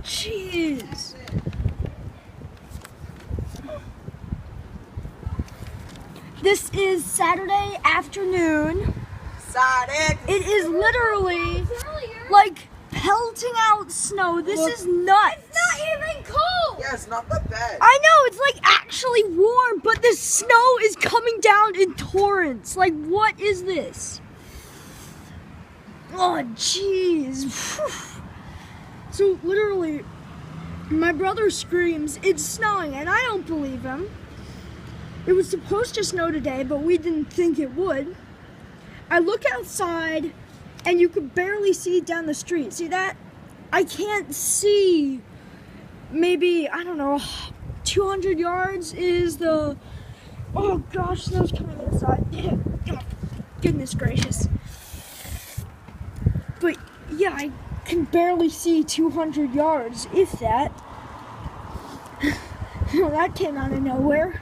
Jeez. This is Saturday afternoon. It is literally like pelting out snow. This is nuts. It's not even cold. Yeah, it's not that bad. I know, it's like actually warm, but the snow is coming down in torrents. Like, what is this? Oh, jeez. So, literally, my brother screams, "It's snowing," and I don't believe him. It was supposed to snow today, but we didn't think it would. I look outside, and you could barely see down the street. See that? I can't see. Maybe, I don't know, 200 yards is the... Oh gosh, snow's coming inside. Oh, goodness gracious. But yeah, I can barely see 200 yards, if that. That came out of nowhere.